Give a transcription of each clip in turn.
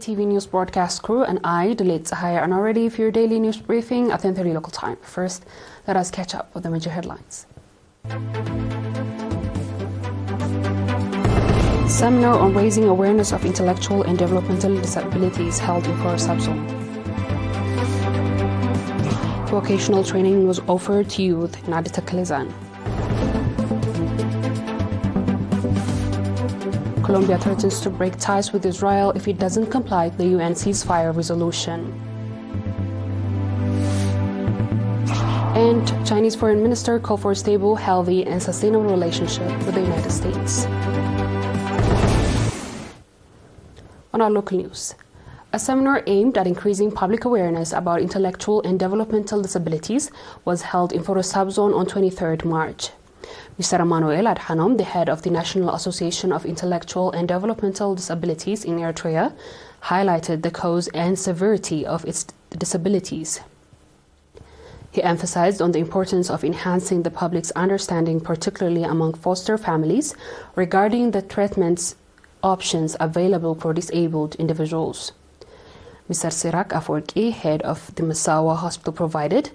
ERi-TV news broadcast crew and I, Delit Sahaya, are now ready for your daily news briefing at 10:30 local time. First, let us catch up with the major headlines. Seminar on raising awareness of intellectual and developmental disabilities held in Flora subzone. Vocational training was offered to youth in Adita Kalizan. Colombia threatens to break ties with Israel if it doesn't comply with the UN ceasefire resolution. And Chinese Foreign Minister called for a stable, healthy, and sustainable relationship with the United States. On our local news, a seminar aimed at increasing public awareness about intellectual and developmental disabilities was held in Flora subzone on 23rd March. Mr. Emmanuel Adhanom, the head of the National Association of Intellectual and Developmental Disabilities in Eritrea, highlighted the cause and severity of its disabilities. He emphasized on the importance of enhancing the public's understanding, particularly among foster families, regarding the treatment options available for disabled individuals. Mr. Sirak Aforki, head of the Masawa Hospital, provided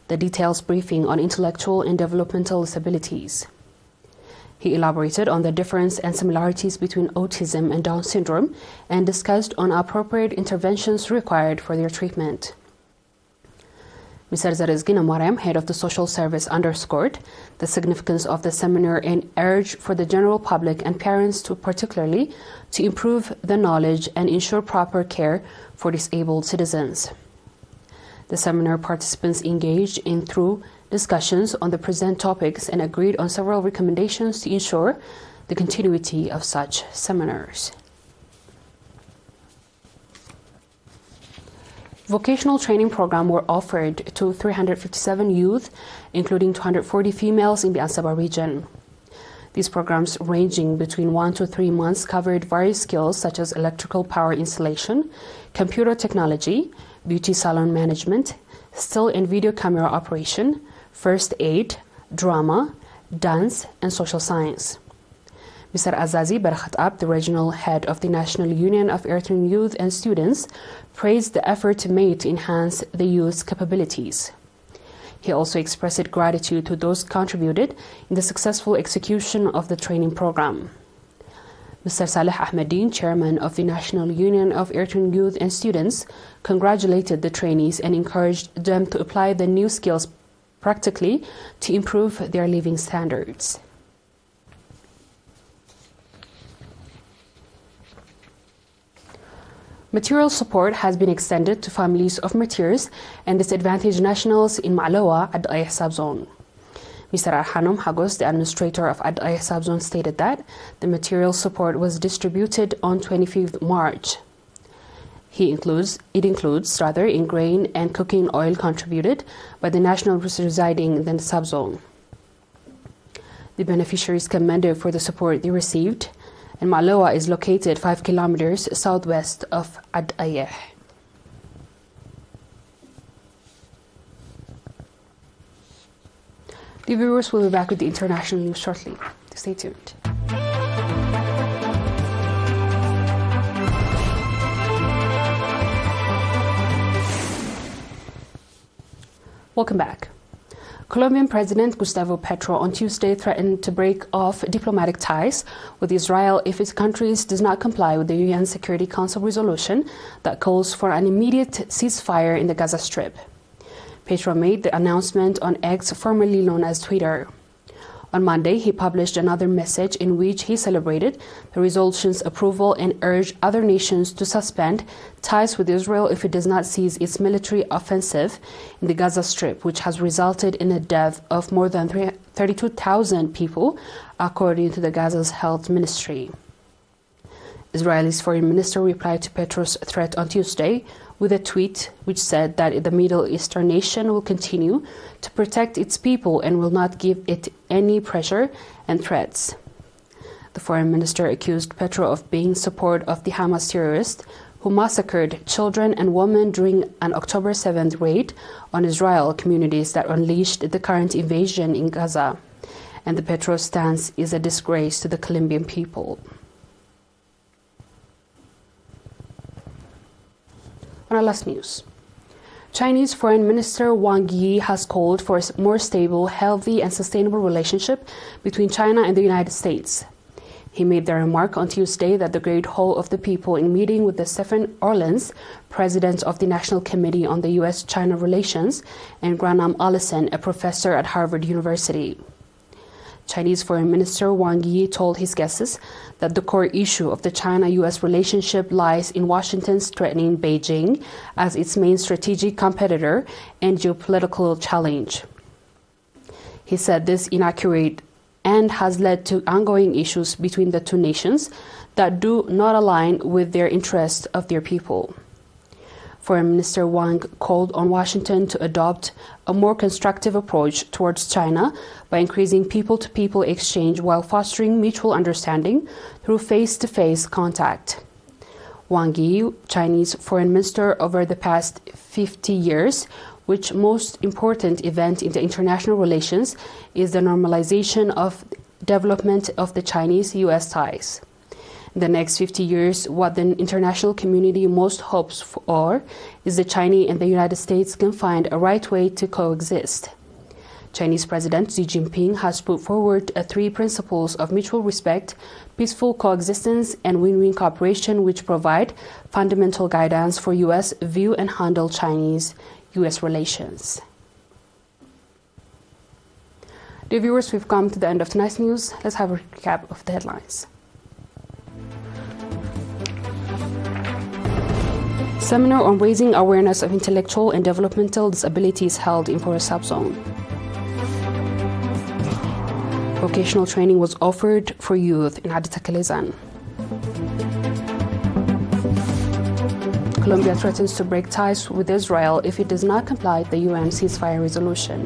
the details briefing on intellectual and developmental disabilities. He elaborated on the difference and similarities between autism and Down syndrome and discussed on appropriate interventions required for their treatment. Mr. Zarizgina Mariam, head of the social service, underscored the significance of the seminar and urged for the general public and parents to particularly to improve the knowledge and ensure proper care for disabled citizens. The seminar participants engaged in thorough discussions on the present topics and agreed on several recommendations to ensure the continuity of such seminars. Vocational training programs were offered to 357 youth, including 240 females in the Ansaba region. These programs, ranging between 1 to 3 months, covered various skills such as electrical power installation, computer technology, beauty salon management, still and video camera operation, first aid, drama, dance, and social science. Mr. Azazi Barkhatab, the regional head of the National Union of Eritrean Youth and Students, praised the effort made to enhance the youth's capabilities. He also expressed gratitude to those contributed in the successful execution of the training program. Mr. Saleh Ahmedin, chairman of the National Union of Eritrean Youth and Students, congratulated the trainees and encouraged them to apply the new skills practically to improve their living standards. Material support has been extended to families of martyrs and disadvantaged nationals in Ma'lawa at the Ayah subzone. Mr. Arhanom Hagos, the administrator of Ad Ayah subzone, stated that the material support was distributed on 25th March. It includes in grain and cooking oil contributed by the nationals residing in the subzone. The beneficiaries commended for the support they received, and Ma'lawa is located 5 kilometers southwest of Ad Ayah. The viewers will be back with the international news shortly. Stay tuned. Welcome back. Colombian President Gustavo Petro on Tuesday threatened to break off diplomatic ties with Israel if its country does not comply with the UN Security Council resolution that calls for an immediate ceasefire in the Gaza Strip. Petro made the announcement on X, formerly known as Twitter. On Monday, he published another message in which he celebrated the resolution's approval and urged other nations to suspend ties with Israel if it does not cease its military offensive in the Gaza Strip, which has resulted in the death of more than 32,000 people, according to the Gaza's health ministry. Israel's foreign minister replied to Petro's threat on Tuesday with a tweet which said that the Middle Eastern nation will continue to protect its people and will not give it any pressure and threats. The foreign minister accused Petro of being in support of the Hamas terrorists who massacred children and women during an October 7th raid on Israel communities that unleashed the current invasion in Gaza. And the Petro stance is a disgrace to the Colombian people. On our last news, Chinese Foreign Minister Wang Yi has called for a more stable, healthy and sustainable relationship between China and the United States. He made the remark on Tuesday at the Great Hall of the People in meeting with the Stephen Orlins, president of the National Committee on the U.S.-China Relations, and Granam Allison, a professor at Harvard University. Chinese Foreign Minister Wang Yi told his guests that the core issue of the China-U.S. relationship lies in Washington's threatening Beijing as its main strategic competitor and geopolitical challenge. He said this inaccurate and has led to ongoing issues between the two nations that do not align with their interests of their people. Foreign Minister Wang called on Washington to adopt a more constructive approach towards China by increasing people-to-people exchange while fostering mutual understanding through face-to-face contact. Wang Yi, Chinese Foreign Minister over the past 50 years, which most important event in the international relations is the normalization of development of the Chinese-U.S. ties. In the next 50 years, what the international community most hopes for is that China and the United States can find a right way to coexist. Chinese President Xi Jinping has put forward three principles of mutual respect, peaceful coexistence, and win-win cooperation, which provide fundamental guidance for U.S. view and handle Chinese-U.S. relations. Dear viewers, we've come to the end of tonight's news. Let's have a recap of the headlines. Seminar on raising awareness of intellectual and developmental disabilities held in Forest Subzone. Vocational training was offered for youth in Haditakelezan. Colombia threatens to break ties with Israel if it does not comply with the UN ceasefire resolution.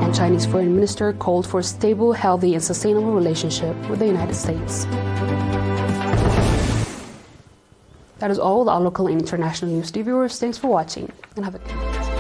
And Chinese Foreign Minister called for a stable, healthy and sustainable relationship with the United States. That is all our local and international news. Dear viewers, thanks for watching and have a good night.